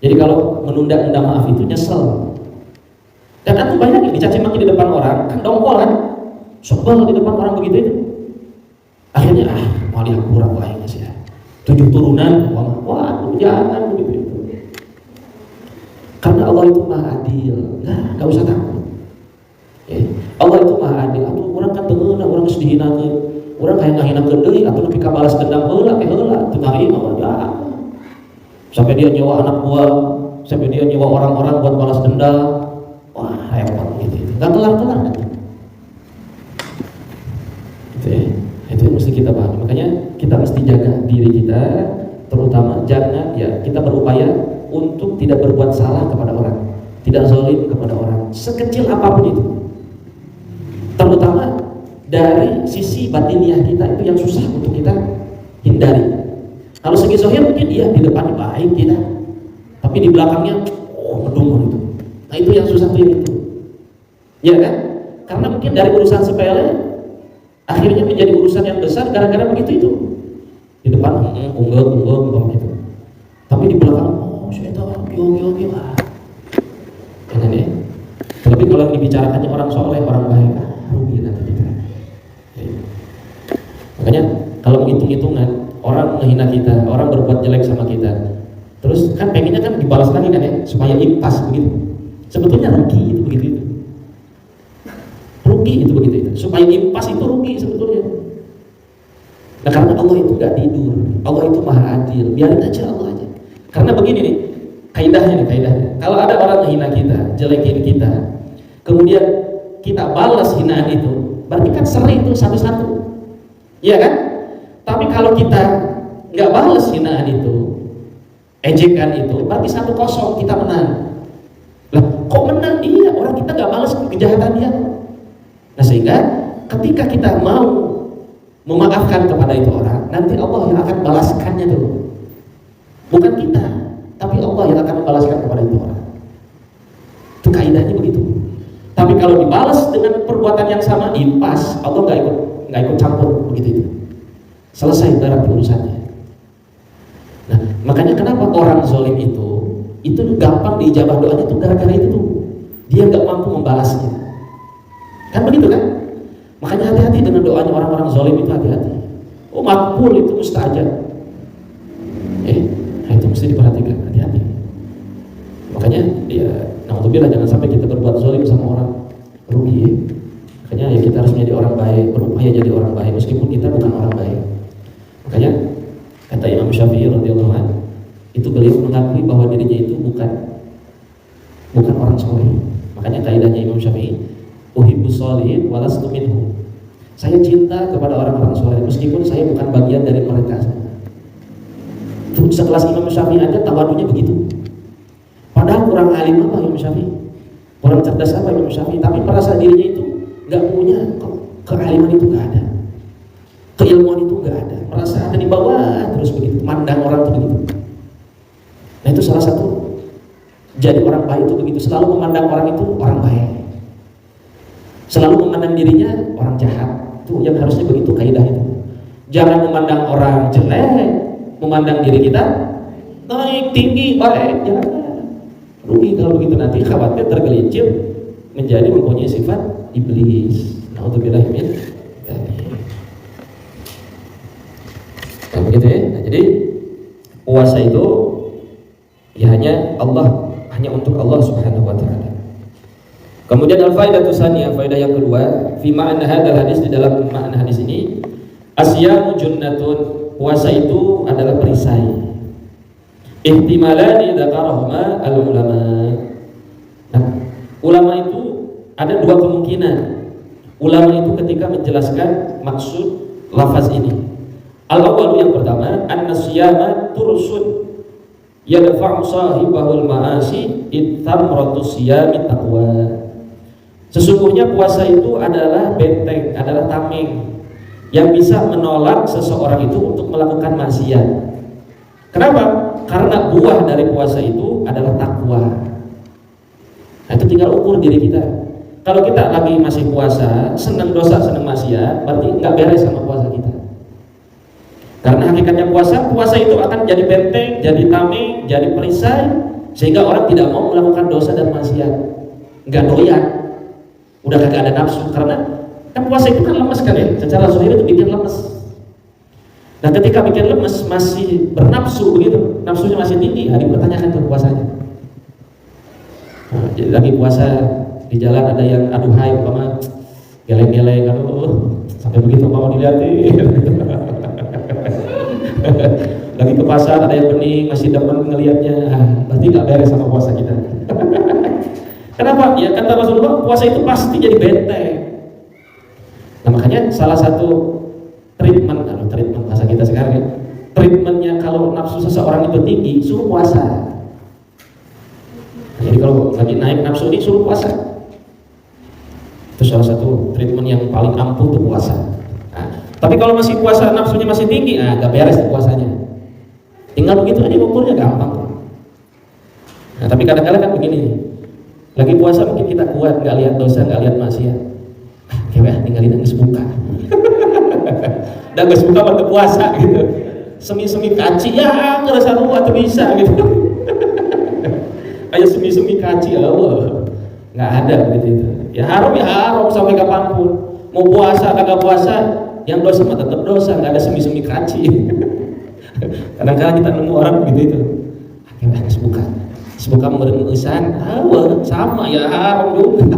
S2: Jadi kalau menunda-nunda maaf itu nyesel. Dan aku bayangin dicaci maki di depan orang, kan dongkol kan, sebel di depan orang begitu itu. Akhirnya mau lihat kurang lainnya sih. 7 turunan, wah jangan begitu. Karena Allah itu maha adil, nggak usah takut. Allah itu maha adil. Atau orang kan tengeuna, orang sedih hinakeun, orang kayak ngahinakeun deui, atau nepi ka balas dendam heula, teu ngarima ya. Sampai dia nyewa anak buah, sampai dia nyewa orang-orang buat balas dendam. Wah repot gitu. Nggak kelar-kelar kan? Gitu ya. Itu yang mesti kita pahami. Makanya kita mesti jaga diri kita, terutama jangan ya kita berupaya untuk tidak berbuat salah kepada orang, tidak zalim kepada orang, sekecil apapun itu. Terutama dari sisi batiniah kita itu yang susah untuk kita hindari. Kalau segi zahir mungkin dia di depannya baik kita, tapi di belakangnya medung itu. Nah itu yang susah tuh yang itu, ya kan? Karena mungkin dari urusan sepele akhirnya menjadi urusan yang besar gara-gara begitu itu. Di depan unggul gitu, tapi di belakang saya tahu yogi lah. Jangan ya. Tapi kalau dibicarakannya orang soleh, orang baik, rugi nanti kita. Makanya kalau mau hitung-hitungan, orang menghina kita, orang berbuat jelek sama kita, terus kan pengennya kan dibalas lagi kan ya, supaya impas begitu. Sebetulnya rugi itu begitu itu. Rugi itu begitu itu. Supaya impas itu rugi sebetulnya. Nah karena Allah itu gak tidur, Allah itu maha adil, biarin aja Allah aja. Karena begini nih, kaidahnya. Kalau ada orang menghina kita, jelekin kita, kemudian kita balas hinaan itu, berarti kan seri itu satu-satu, iya kan? Tapi kalau kita nggak balas hinaan itu, ejekan itu, berarti 1-0 kita menang. Lah, kok menang? Iya, orang kita nggak balas kejahatan dia. Nah sehingga ketika kita mau memaafkan kepada itu orang, nanti Allah yang akan balaskannya tuh, bukan kita, tapi Allah yang akan membalaskan kepada itu orang. Itu kaidahnya begitu. Tapi kalau dibalas dengan perbuatan yang sama, impas, Allah nggak ikut campur begitu itu. Selesai barang urusannya. Nah, makanya kenapa orang zalim itu gampang diijabah doanya tuh gara-gara itu tuh. Dia nggak mampu membalasnya. Kan begitu kan? Makanya hati-hati dengan doanya orang-orang zalim itu, hati-hati. Oh, makbul itu mustajab. Nah itu mesti diperhatikan, hati-hati. Makanya ya, naudzubillah, jangan sampai kita berbuat zalim sama orang, rugi ya. Makanya ya kita harus menjadi orang baik, berupaya jadi orang baik meskipun kita bukan orang baik. Makanya kata Imam Syafi'i radhiyallahu anhu, itu beliau mengakui bahwa dirinya itu bukan orang soleh. Makanya kaidahnya Imam Syafi'i, uhibbus sholihin walastu minhum. Saya cinta kepada orang-orang soleh meskipun saya bukan bagian dari mereka. Sekelas Imam Syafi'i aja tawadunya begitu. Padahal kurang alim apa Imam Syafi'i, kurang cerdas apa Imam Syafi'i, tapi merasa dirinya itu nggak punya kealiman, itu nggak ada, keilmuan itu nggak ada, merasa ada di bawah terus begitu, mandang orang itu begitu. Nah itu salah satu jadi orang baik itu begitu, selalu memandang orang itu orang baik, selalu memandang dirinya orang jahat. Itu yang harusnya begitu kaidah itu. Jangan memandang orang jelek, memandang diri kita naik tinggi baik, jangan. Rugi kalau begitu, nanti khawatir tergelincir menjadi mempunyai sifat iblis. Naudzubillah min dzalik. Nah begitu ya. Nah, jadi puasa itu ya hanya untuk Allah Subhanahu wa taala. Kemudian al-faidatu tsaniyah, faedah yang kedua, fi ma'na hadzal hadis, di dalam makna hadis ini, asyamu junnatun, puasa itu adalah perisai. Ihtimalani dzakarahuma al-ulama. Nah, ulama itu ada dua kemungkinan. Ulama itu ketika menjelaskan maksud lafaz ini. Al-awwal, yang pertama, an-nasyama tursun yadfa'u sahibahul ma'asi ittamratu siyami taqwa. Sesungguhnya puasa itu adalah benteng, adalah tameng yang bisa menolak seseorang itu untuk melakukan maksiat. Kenapa? Karena buah dari puasa itu adalah takwa. Nah itu tinggal ukur diri kita. Kalau kita lagi masih puasa, senang dosa, senang maksiat, berarti nggak beres sama puasa kita. Karena hakikatnya puasa itu akan jadi benteng, jadi tameng, jadi perisai, sehingga orang tidak mau melakukan dosa dan maksiat. Nggak doyan, udah kagak ada nafsu. Karena kan puasa itu kan lemes kan ya, secara zahir itu bikin lemes. Nah ketika bikin lemes, masih bernafsu begitu, nafsunya masih tinggi, dipertanyakan tuh puasanya. Nah, jadi lagi puasa di jalan ada yang aduhai, umpama geleng-geleng, sampai begitu mau dilihatin. Lagi ke pasar ada yang bening, masih demen ngelihatnya, berarti nggak beres sama puasa kita. Kenapa? Ya kata Rasulullah, puasa itu pasti jadi benteng. Nah makanya salah satu treatment bahasa kita sekarang ya, treatmentnya kalau nafsu seseorang itu tinggi, suruh puasa. Jadi kalau lagi naik nafsu ini, suruh puasa. Itu salah satu treatment yang paling ampuh itu puasa. Nah, tapi kalau masih puasa nafsunya masih tinggi, gak beres puasanya. Tinggal begitu aja, ukurnya gampang. Nah tapi kadang-kadang kan begini, lagi puasa mungkin kita kuat, nggak lihat dosa, nggak lihat maksiat. Kayak tinggalin nggak buka. Dan nggak buka waktu puasa gitu. Semi-semi kaci, ya ngerasa ruwet bisa gitu. Kayak semi-semi kaci, Allah. Nggak ada begitu itu. Ya haram sampai kapanpun. Mau puasa kagak puasa, yang dosa mah tetap dosa, nggak ada semi-semi kaci. Kadang-kadang kita nemu orang begitu itu, akhirnya sebuka merengusan, sama ya haram juga.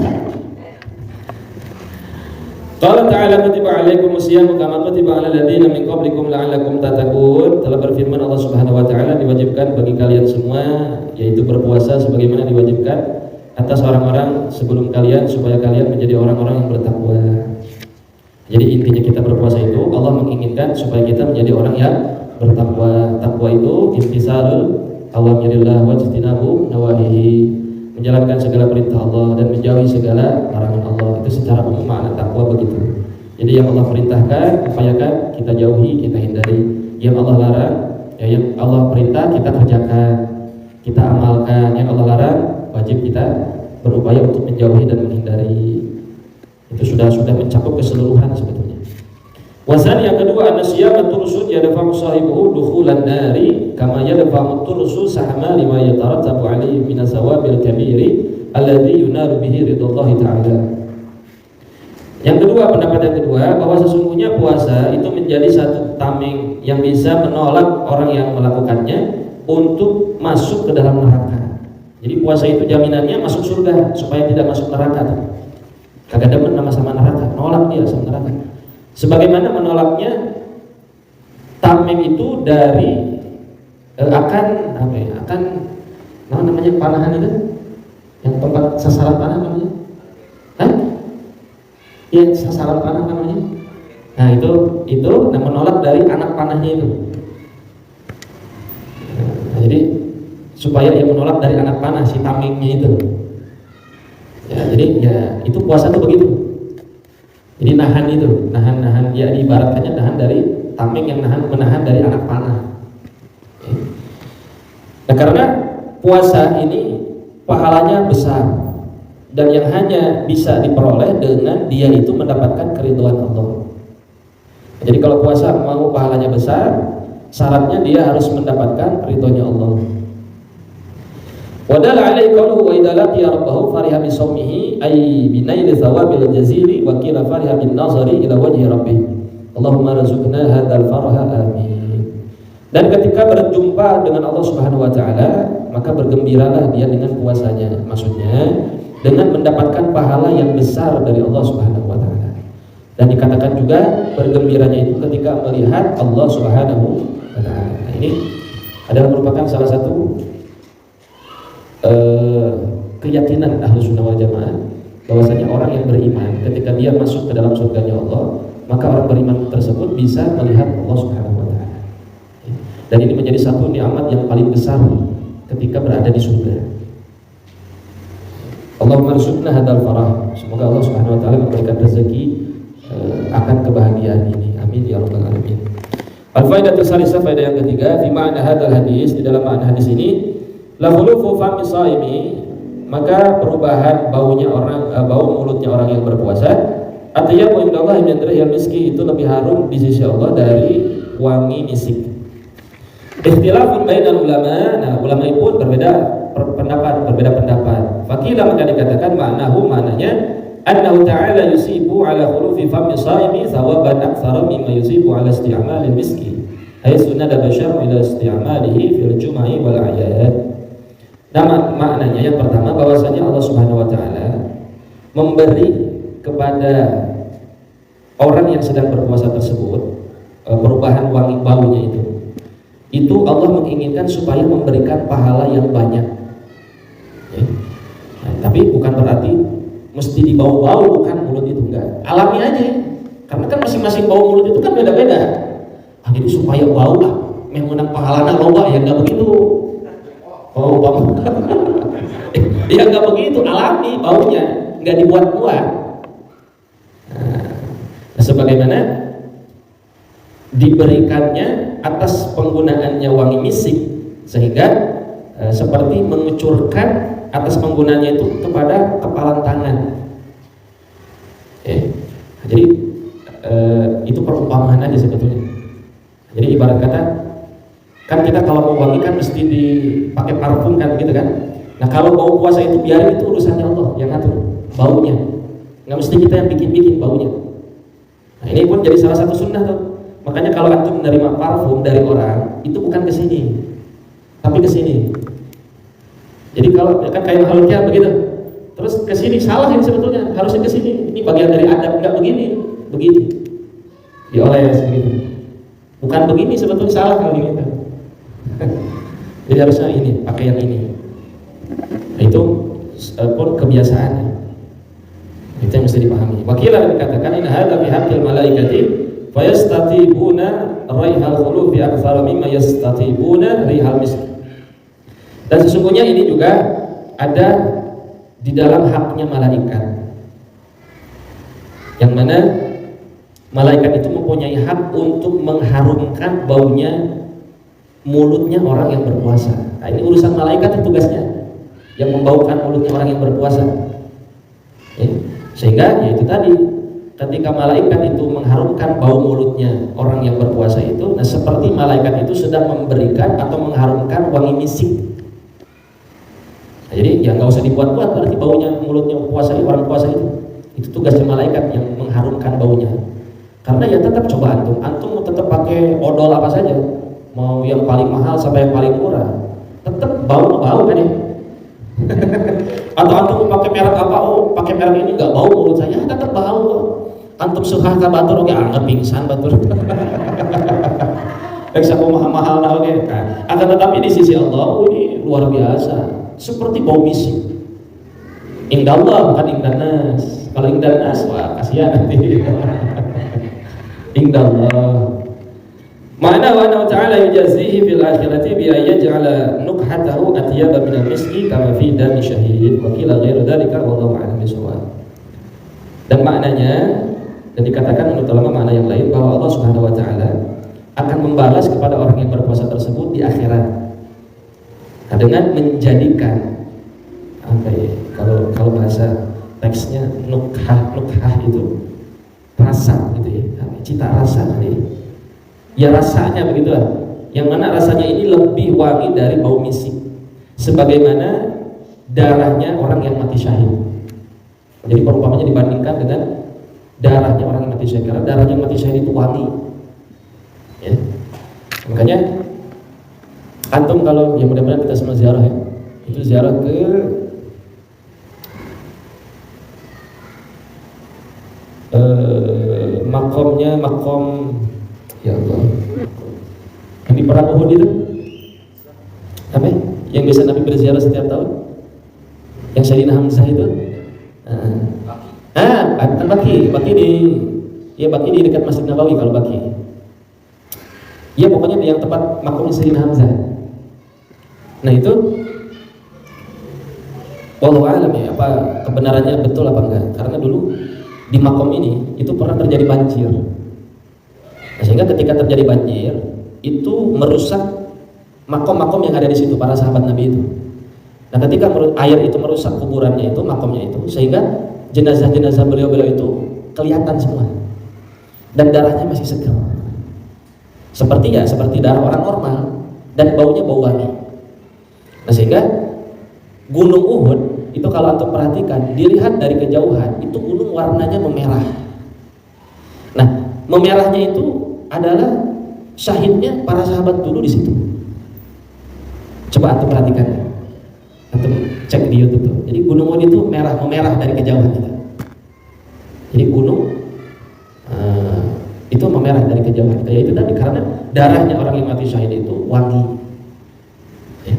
S2: Qala ta'ala kutiba 'alaikumus siyam kama kutiba 'alal ladzina min qablikum la'allakum tattaqun. Telah berfirman Allah Subhanahu wa taala, diwajibkan bagi kalian semua yaitu berpuasa sebagaimana diwajibkan atas orang-orang sebelum kalian supaya kalian menjadi orang-orang yang bertakwa. Jadi intinya kita berpuasa itu Allah menginginkan supaya kita menjadi orang yang bertakwa. Takwa itu imtisalul awamirillah wa ijtinabu nawahihi, menjalankan segala perintah Allah dan menjauhi segala larangan Allah. Itu secara umum makna takwa begitu. Jadi yang Allah perintahkan upayakan kita jauhi, kita hindari. Yang Allah larang, yang Allah perintah kita kerjakan, kita amalkan. Yang Allah larang wajib kita berupaya untuk menjauhi dan menghindari. Itu sudah mencakup keseluruhan sebetulnya. Wasan yang kedua, an-siyam tursul yadfa'u sahibuhu dukhulan nari kama yadfa'u tursul sahma lima yatarattabu alaihi min sawabil kabiri alladhi yunaru bihi ridallahi ta'ala. Yang kedua, pendapat yang kedua, bahwa sesungguhnya puasa itu menjadi satu tameng yang bisa menolak orang yang melakukannya untuk masuk ke dalam neraka. Jadi puasa itu jaminannya masuk surga supaya tidak masuk neraka. Kagak demen sama neraka, nolak dia sama neraka. Sebagaimana menolaknya tameng itu dari akan namanya panahan itu, yang tempat sasaran panah namanya, ya sasaran panah namanya. Nah itu menolak dari anak panahnya itu. Nah, jadi supaya dia menolak dari anak panah si tamengnya itu. Ya, jadi ya itu puasa itu begitu. Jadi nahan ya diibaratkannya nahan dari tameng yang menahan dari anak panah. Nah, karena puasa ini pahalanya besar dan yang hanya bisa diperoleh dengan dia itu mendapatkan keridhaan Allah. Jadi kalau puasa mau pahalanya besar, syaratnya dia harus mendapatkan ridhonya Allah. Wadal alaihi qawluhu wa idza laqiya rabbahu fariha bi sawmihi ay bi naili thawabil jazili wa qila fariha bin nazari ila wajhi rabbih. Allahumma rzuqna hadzal farha amin. Dan ketika berjumpa dengan Allah Subhanahu wa taala, maka bergembiralah dia dengan puasanya. Maksudnya dengan mendapatkan pahala yang besar dari Allah Subhanahu wa taala. Dan dikatakan juga bergembiranya itu ketika melihat Allah Subhanahu wa taala. Nah, ini adalah merupakan salah satu keyakinan Ahlussunnah wal Jamaah, bahwasanya orang yang beriman ketika dia masuk ke dalam surganya Allah, maka orang beriman tersebut bisa melihat Allah Subhanahu wa taala. Dan ini menjadi satu nikmat yang paling besar ketika berada di surga. Allahumma rzuqna hadzal farah. Semoga Allah Subhanahu wa taala memberikan rezeki akan kebahagiaan ini. Amin ya rabbal alamin. Al-faidatu tsalisah, faedah yang ketiga, fi ma'na hadzal hadis, di dalam makna hadis ini, la khulufu fami shaimi, maka perubahan bau mulutnya orang yang berpuasa, atyabu indallahi min rihil miski, itu lebih harum di sisi Allah dari wangi misik. Ikhtilafun bainal ulama, nah ulama pun berbeda pendapat. Faqila, maka dikatakan maknanya annahu ta'ala yusibu ala khulufi fami shaimi thawaban aktsara mimma yusibu ala isti'malil miski, ay sunnada bashar ila isti'malihi fil jum'i wal a'yad. Nah, maknanya yang pertama, bahwasanya Allah Subhanahu wa taala memberi kepada orang yang sedang berpuasa tersebut perubahan wangi baunya itu Allah menginginkan supaya memberikan pahala yang banyak. Ya. Nah, tapi bukan berarti mesti dibau-bau, bukan mulut itu, enggak. Alami aja, karena kan masing-masing bau mulut itu kan beda-beda. Nah, jadi supaya bau lah, mengenang pahalanya loba, ya enggak begitu. Oh, bau. Ya enggak begitu, alami baunya, enggak dibuat-buat. Nah, sebagaimana diberikannya atas penggunaannya wangi misik, sehingga seperti mengucurkan atas penggunaannya itu kepada kepalan tangan. Jadi itu perumpamaan aja sebetulnya. Jadi ibarat kata, kan kita kalau mau wangi kan mesti dipakai parfum kan, gitu kan. Nah kalau bau puasa itu biarin, itu urusannya Allah yang ngatur baunya, nggak mesti kita yang bikin baunya. Nah, ini pun jadi salah satu sunnah tuh. Makanya kalau antum menerima parfum dari orang, itu bukan ke sini, tapi ke sini. Jadi kalau kan kayak makhluknya begitu, terus ke sini salah ini sebetulnya, harusnya ke sini. Ini bagian dari adab, enggak begini, begini. Dioles begitu. Bukan begini sebetulnya, salah kalau gitu. Jadi harusnya ini, pakai yang ini. Nah, itu pun kebiasaan. Itu yang mesti dipahami. Wakilah dikatakan ini hadza fi haqqil malaikati fa yastatibuna raihal khulufi aktsara mimma yastatibuna rihal misk. Dan sesungguhnya ini juga ada di dalam haknya malaikat. Yang mana malaikat itu mempunyai hak untuk mengharumkan baunya mulutnya orang yang berpuasa. Nah, ini urusan malaikat tugasnya, yang membaukan mulutnya orang yang berpuasa. Ya. Sehingga ya itu tadi, ketika malaikat itu mengharumkan bau mulutnya orang yang berpuasa itu, nah seperti malaikat itu sedang memberikan atau mengharumkan wangi misik. Nah, jadi ya nggak usah dibuat-buat berarti baunya mulutnya puasa orang puasa itu tugasnya malaikat yang mengharumkan baunya. Karena ya tetap coba antum tetap pakai odol apa saja, mau yang paling mahal sampai yang paling murah, tetap bau kan ya. Atau antum pakai merek apa, oh pakai merek ini nggak bau mulut saya, tetap bau. Antum suka ka batur oke anget pingsan batur. Reksa mahal-mahal nah oke. Akan tetapi di sisi Allah ini luar biasa, seperti bau misik. Indallah bukan indanas. Kalau indanas wah kasihan nanti. Indallah. Ma'ana wa anna ta'ala yujazihi fil akhirati bi ayyaj'ala nukhatahu atyaba minal miski kama fi dami syahid wa qila ghairu dzalika wallahu a'lam bishawab. Dan maknanya, dan dikatakan menurut ulama makna yang lain bahwa Allah Subhanahu wa taala akan membalas kepada orang yang berpuasa tersebut di akhirat. Nah, dengan menjadikan apa ya? Kalau bahasa teksnya nukhah itu rasa gitu ya. Cita rasa tadi. Ya rasanya begitulah. Yang mana rasanya ini lebih wangi dari bau misik. Sebagaimana darahnya orang yang mati syahid. Jadi perumpamannya dibandingkan dengan darahnya orang yang mati syahid. Karena darahnya yang mati syahid itu wangi. Ya. Makanya antum kalau ya mudah-mudahan kita semua ziarah ya. Itu ziarah ke makom ya Allah. Yang di perang Uhud itu apa? Yang biasa Nabi berziarah setiap tahun? Yang Sayyidina Hamzah itu? Baki di dekat Masjid Nabawi kalau Baki. Ya pokoknya yang tempat makomnya Sayyidina Hamzah. Nah itu wallahu a'lam ya, apa kebenarannya betul apa enggak? Karena dulu di makom ini itu pernah terjadi banjir. Nah, sehingga ketika terjadi banjir itu merusak makom-makom yang ada di situ, para sahabat Nabi itu. Nah, ketika air itu merusak kuburannya itu, makomnya itu, sehingga jenazah-jenazah beliau-beliau itu kelihatan semua dan darahnya masih segar. Seperti darah orang normal dan baunya bau wangi. Nah, sehingga Gunung Uhud itu kalau antum perhatikan, dilihat dari kejauhan itu gunung warnanya memerah. Nah, memerahnya itu adalah syahidnya para sahabat dulu di situ. Coba antum perhatikan, antum cek di YouTube tuh. Jadi Gunung Uhud itu memerah dari kejauhan itu. Jadi gunung itu memerah dari kejauhan. Ya itu tadi karena darahnya orang yang mati syahid itu wangi. Ya.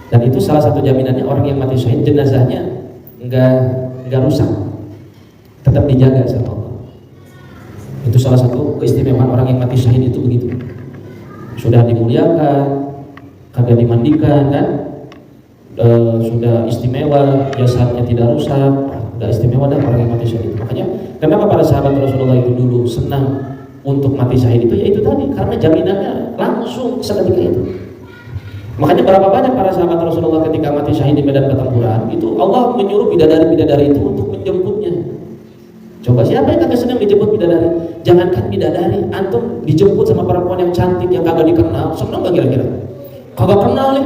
S2: Dan itu salah satu jaminannya orang yang mati syahid jenazahnya enggak rusak, tetap dijaga sama Allah. Itu salah satu keistimewaan orang yang mati syahid itu begitu. Sudah dimuliakan, kagak dimandikan kan, sudah istimewa, jasadnya tidak rusak, udah istimewa dah orang yang mati syahid. Makanya kenapa para sahabat Rasulullah itu dulu senang untuk mati syahid itu? Ya itu tadi, karena jaminannya langsung seketika itu. Makanya berapa banyak para sahabat Rasulullah ketika mati syahid di medan pertempuran itu Allah menyuruh bidadari-bidadari itu untuk menjemputnya. Coba siapa yang kagak senang dijemput bidadari? Jangankan bidadari, antum dijemput sama perempuan yang cantik yang kagak dikenal, senang gak kira-kira? Kagak kenal nih,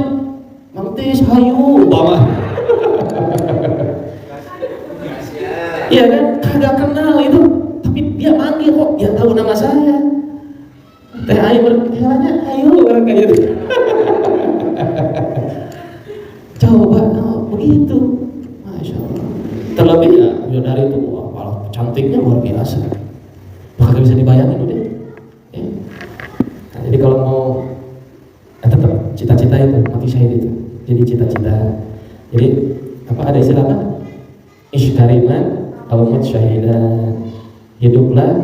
S2: Mang Tis, hayu, bawa. Iya kan, kagak kenal itu, Tapi dia manggil kok, dia tahu nama saya. Teh ayo berkiranya, ayo orang kayak gitu. Coba, begitu. Masya Allah. Terlebih ya, bidadari itu wah, cantiknya luar biasa. Maka bisa dibayangin udah. Ya. Nah, jadi kalau mau tetap cita-cita itu, mati syahid itu. Jadi cita-cita. Jadi apa ada istilah apa? Ishtariman atau mut syahidan. Hiduplah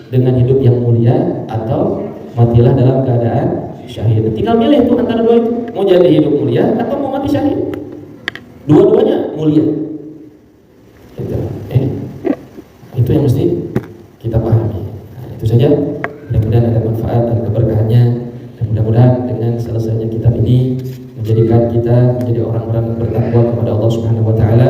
S2: dengan hidup yang mulia atau matilah dalam keadaan syahid. Tinggal milih tuh antara dua itu, mau jadi hidup mulia atau mau mati syahid. Dua-duanya mulia. Gitu. Itu yang mesti kita pahami. Nah, itu saja. Mudah-mudahan ada manfaat dan keberkahannya. Dan mudah-mudahan dengan selesainya kitab ini menjadikan kita menjadi orang-orang yang bertakwa kepada Allah Subhanahu wa taala,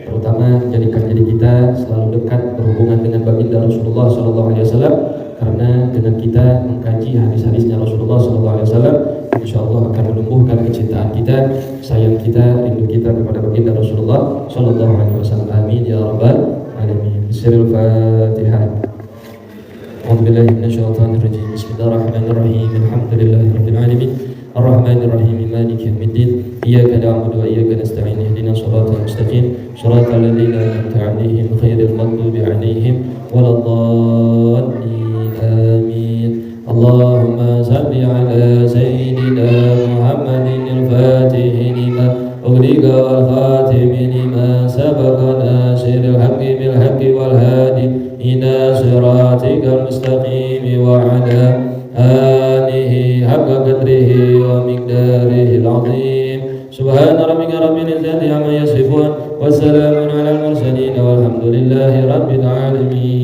S2: terutama menjadikan diri kita selalu dekat berhubungan dengan baginda Rasulullah sallallahu alaihi wasallam, karena dengan kita mengkaji hadis-hadisnya Rasulullah sallallahu alaihi wasallam, insyaallah akan menumbuhkan kecintaan kita, sayang kita, rindu kita kepada baginda Rasulullah sallallahu alaihi wasallam. Amin ya rabbal alamin. Bismillahirrahmanirrahim. أعوذ بالله من الشيطان الرجيم. بسم الله الرحمن الرحيم. الحمد لله رب العالمين الرحمن الرحيم مالك يوم الدين إياك نعبد وإياك نستعين اهدنا الصراط المستقيم صراط الذين أنعمت عليهم غير المغضوب عليهم ولا الضالين آمين. اللهم صل على سيدنا محمد الفاتح لما أغلق والخاتم لما سبق ناصر الحق بالحق والهادي إلى صراطك المستقيم وعلى آله حق قدره ومقداره العظيم. سبحان ربك رب العزة عما يصفون والسلام على المرسلين والحمد لله رب العالمين.